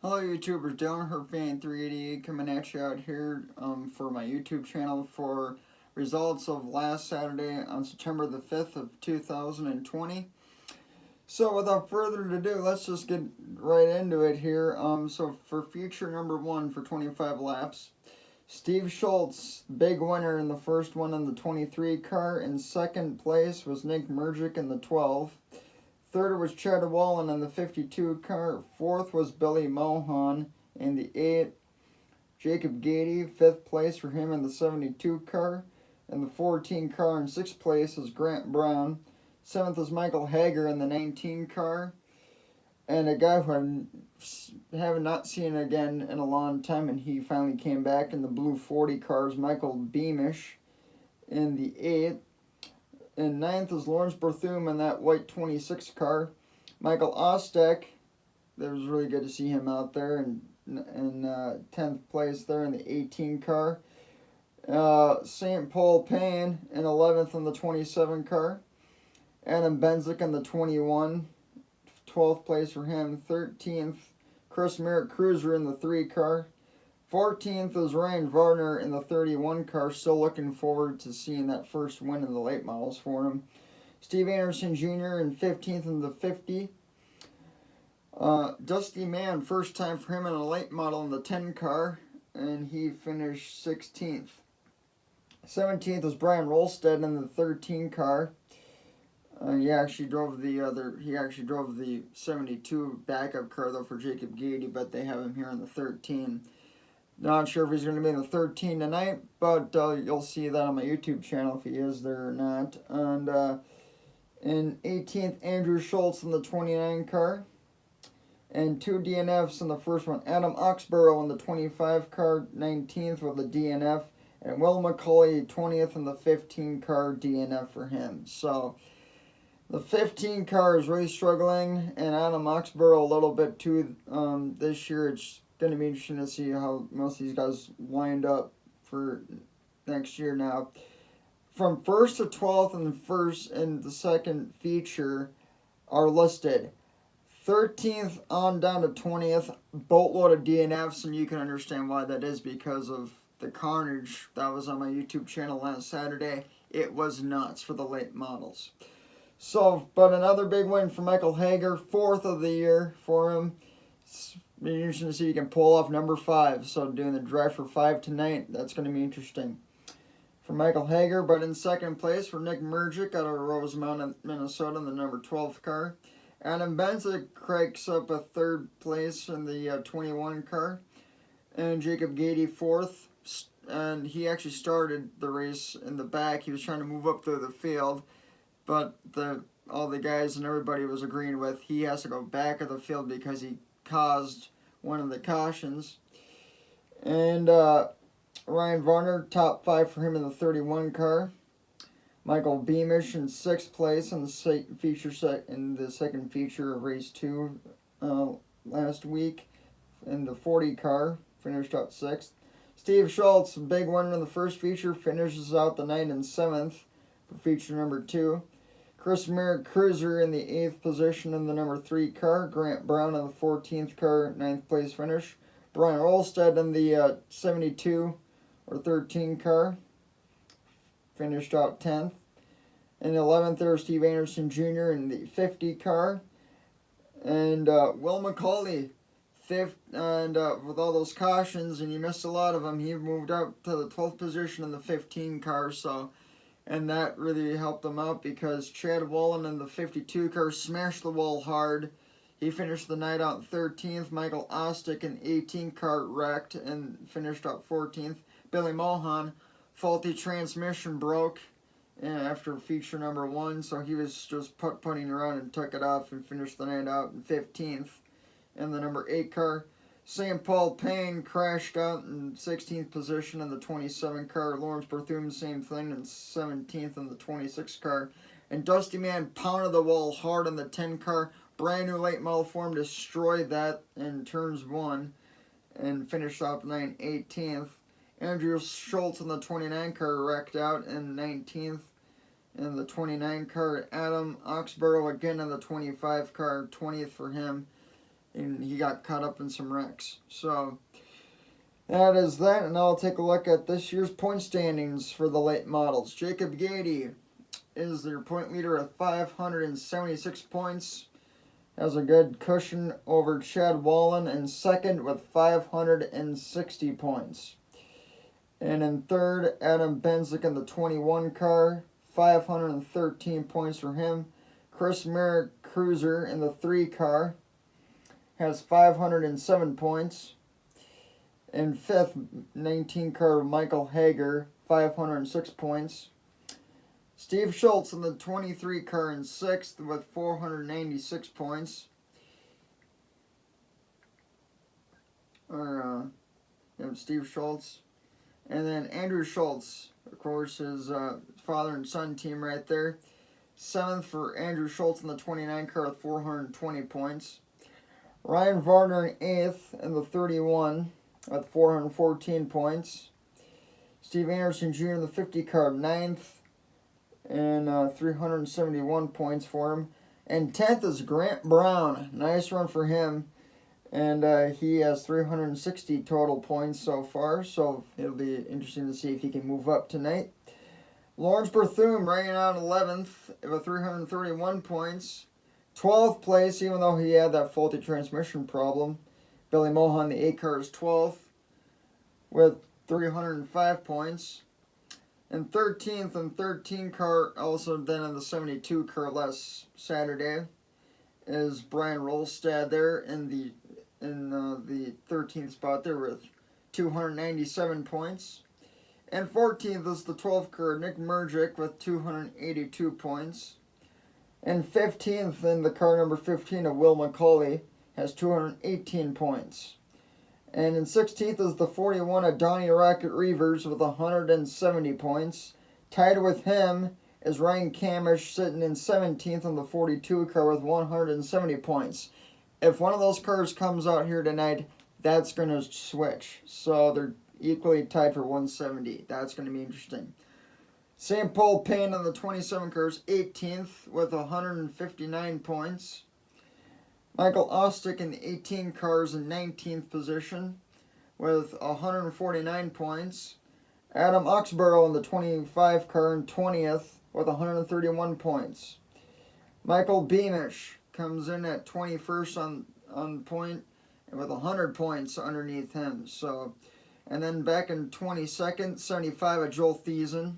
Hello YouTubers, Dylan Herfan 388 coming at you out here for my YouTube channel for results of last Saturday on September the 5th of 2020. So without further ado, let's just get right into it here. So for feature number 1 for 25 laps, Steve Schultz, big winner in the first one in the 23 car. In second place was Nick Mergic in the 12. Third was Chad Wallen in the 52 car. Fourth was Billy Mohan in the 8. Jacob Gady, fifth place for him in the 72 car. In the 14 car in sixth place is Grant Brown. Seventh is Michael Hager in the 19 car. And a guy who I have not seen again in a long time, and he finally came back in the blue 40 cars, Michael Beamish in the 8th. In ninth is Lawrence Berthum in that white 26 car. Michael Ostek, that was really good to see him out there in 10th place there in the 18 car. St. Paul Payne in 11th in the 27 car. Adam Benzik in the 21, 12th place for him. 13th, Chris Merritt Cruiser in the 3 car. 14th is Ryan Varner in the 31 car. Still looking forward to seeing that first win in the late models for him. Steve Anderson Jr. in 15th in the 50. Dusty Mann, first time for him in a late model in the 10 car, and he finished 16th. 17th was Brian Rolstead in the 13 car. He actually drove the 72 backup car though for Jacob Gady, but they have him here in the 13. Not sure if he's going to be in the 13 tonight, but you'll see that on my YouTube channel if he is there or not. And in 18th, Andrew Schultz in the 29 car. And 2 DNFs in the first one. Adam Oxborough in the 25 car, 19th with a DNF. And Will McCauley, 20th in the 15 car, DNF for him. So the 15 car is really struggling, and Adam Oxborough a little bit too this year. It's going to be interesting to see how most of these guys wind up for next year now. From 1st to 12th and the first and the second feature are listed. 13th on down to 20th, boatload of DNFs, and you can understand why that is because of the carnage that was on my YouTube channel last Saturday. It was nuts for the late models. So, but another big win for Michael Hager, 4th of the year for him. It's be interesting to see if you can pull off number 5. So doing the drive for 5 tonight, that's going to be interesting for Michael Hager. But in second place for Nick Mergic out of Rosemount, Minnesota, in the number 12 car. Adam Benzik cranks up a 3rd place in the 21 car. And Jacob Gady 4th. And he actually started the race in the back. He was trying to move up through the field. But all the guys and everybody was agreeing with he has to go back of the field because he caused one of the cautions. And Ryan Varner, top 5 for him in the 31 car. Michael Beamish in 6th place in the second feature of race 2 last week in the 40 car, finished out 6th. Steve Schultz, big winner in the first feature, finishes out the night in 7th for feature number 2. Chris Merritt Cruiser in the 8th position in the number 3 car. Grant Brown in the 14th car, 9th place finish. Brian Olstead in the 72 or 13 car, finished out 10th. In 11th there was Steve Anderson Jr. in the 50 car. And Will McCauley, 5th, and with all those cautions, and he missed a lot of them, he moved up to the 12th position in the 15 car, and that really helped them out because Chad Wallen in the 52 car smashed the wall hard. He finished the night out 13th. Michael Ostick in the 18 car wrecked and finished out 14th. Billy Mohan, faulty transmission broke after feature number 1, so he was just putting around and took it off and finished the night out in 15th. In the number 8 car, St. Paul Payne crashed out in 16th position in the 27 car. Lawrence Berthum, same thing, in 17th in the 26 car. And Dusty Mann pounded the wall hard in the 10 car. Brand new late model form, destroyed that in turns 1 and finished out the night 18th. Andrew Schultz in the 29 car wrecked out in 19th in the 29 car. Adam Oxborough again in the 25 car, 20th for him. and he got caught up in some wrecks. So that is that, and I'll take a look at this year's point standings for the late models. Jacob Gady is their point leader with 576 points. Has a good cushion over Chad Wallen in second with 560 points. And in third, Adam Benzik in the 21 car, 513 points for him. Chris Merrick Cruiser in the 3 car has 507 points. In fifth, 19 car Michael Hager, 506 points. Steve Schultz in the 23 car in sixth with 496 points. Steve Schultz. And then Andrew Schultz, of course, his father and son team right there. Seventh for Andrew Schultz in the 29 car with 420 points. Ryan Varner in eighth in the 31 with 414 points. Steve Anderson Jr. in the 50 car, ninth, and 371 points for him. And 10th is Grant Brown. Nice run for him. And he has 360 total points so far. So it'll be interesting to see if he can move up tonight. Lawrence Berthum riding out 11th with 331 points. 12th place, even though he had that faulty transmission problem. Billy Mohan, the 8 car, is 12th with 305 points. And 13th and 13 car, also then in the 72 car last Saturday, is Brian Rolstad there in the 13th spot there with 297 points. And 14th is the 12th car, Nick Murgic with 282 points. And 15th in the car number 15 of Will McCauley has 218 points. And in 16th is the 41 of Donnie Rocket Reavers with 170 points. Tied with him is Ryan Camish sitting in 17th on the 42 car with 170 points. If one of those cars comes out here tonight, that's going to switch. So they're equally tied for 170. That's going to be interesting. St. Paul Payne on the 27 cars, 18th with 159 points. Michael Ostick in the 18 cars in 19th position with 149 points. Adam Oxborough in the 25 car in 20th with 131 points. Michael Beamish comes in at 21st on point and with 100 points underneath him. So, and then back in 22nd, 75 of Joel Thiessen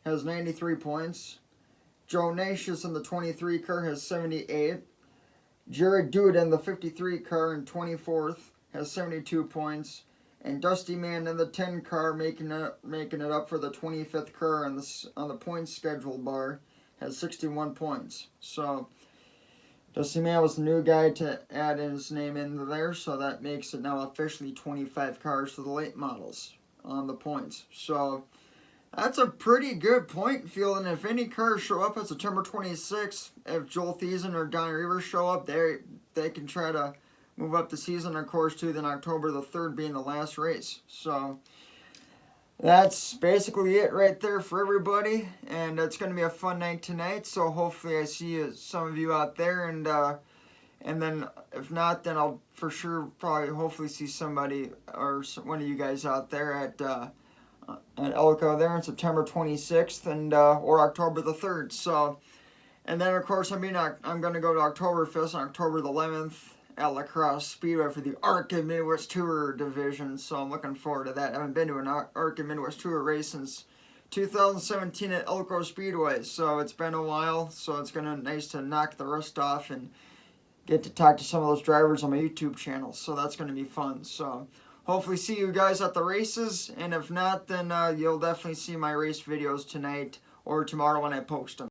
has 93 points. Joe Natius in the 23 car has 78. Jared Duda in the 53 car in 24th has 72 points. And Dusty Man in the 10 car making it up for the 25th car on the points schedule bar has 61 points. So Dusty Man was the new guy to add his name into there, so that makes it now officially 25 cars for the late models on the points. So that's a pretty good point field, and if any cars show up on September 26th, if Joel Thiessen or Donnie Reavers show up, they can try to move up the season, of course, too, then October the 3rd being the last race. So that's basically it right there for everybody, and it's going to be a fun night tonight, so hopefully I see some of you out there, and then if not, then I'll for sure probably hopefully see somebody or one of you guys out there at Elko there on September 26th and or October the 3rd. So, and then of course I'm going to go to Oktoberfest on October the 11th at La Crosse Speedway for the ARCA Midwest Tour division. So I'm looking forward to that. I haven't been to an ARCA Midwest Tour race since 2017 at Elko Speedway. So it's been a while. So it's going to be nice to knock the rust off and get to talk to some of those drivers on my YouTube channel. So that's going to be fun. So hopefully see you guys at the races, and if not, then you'll definitely see my race videos tonight or tomorrow when I post them.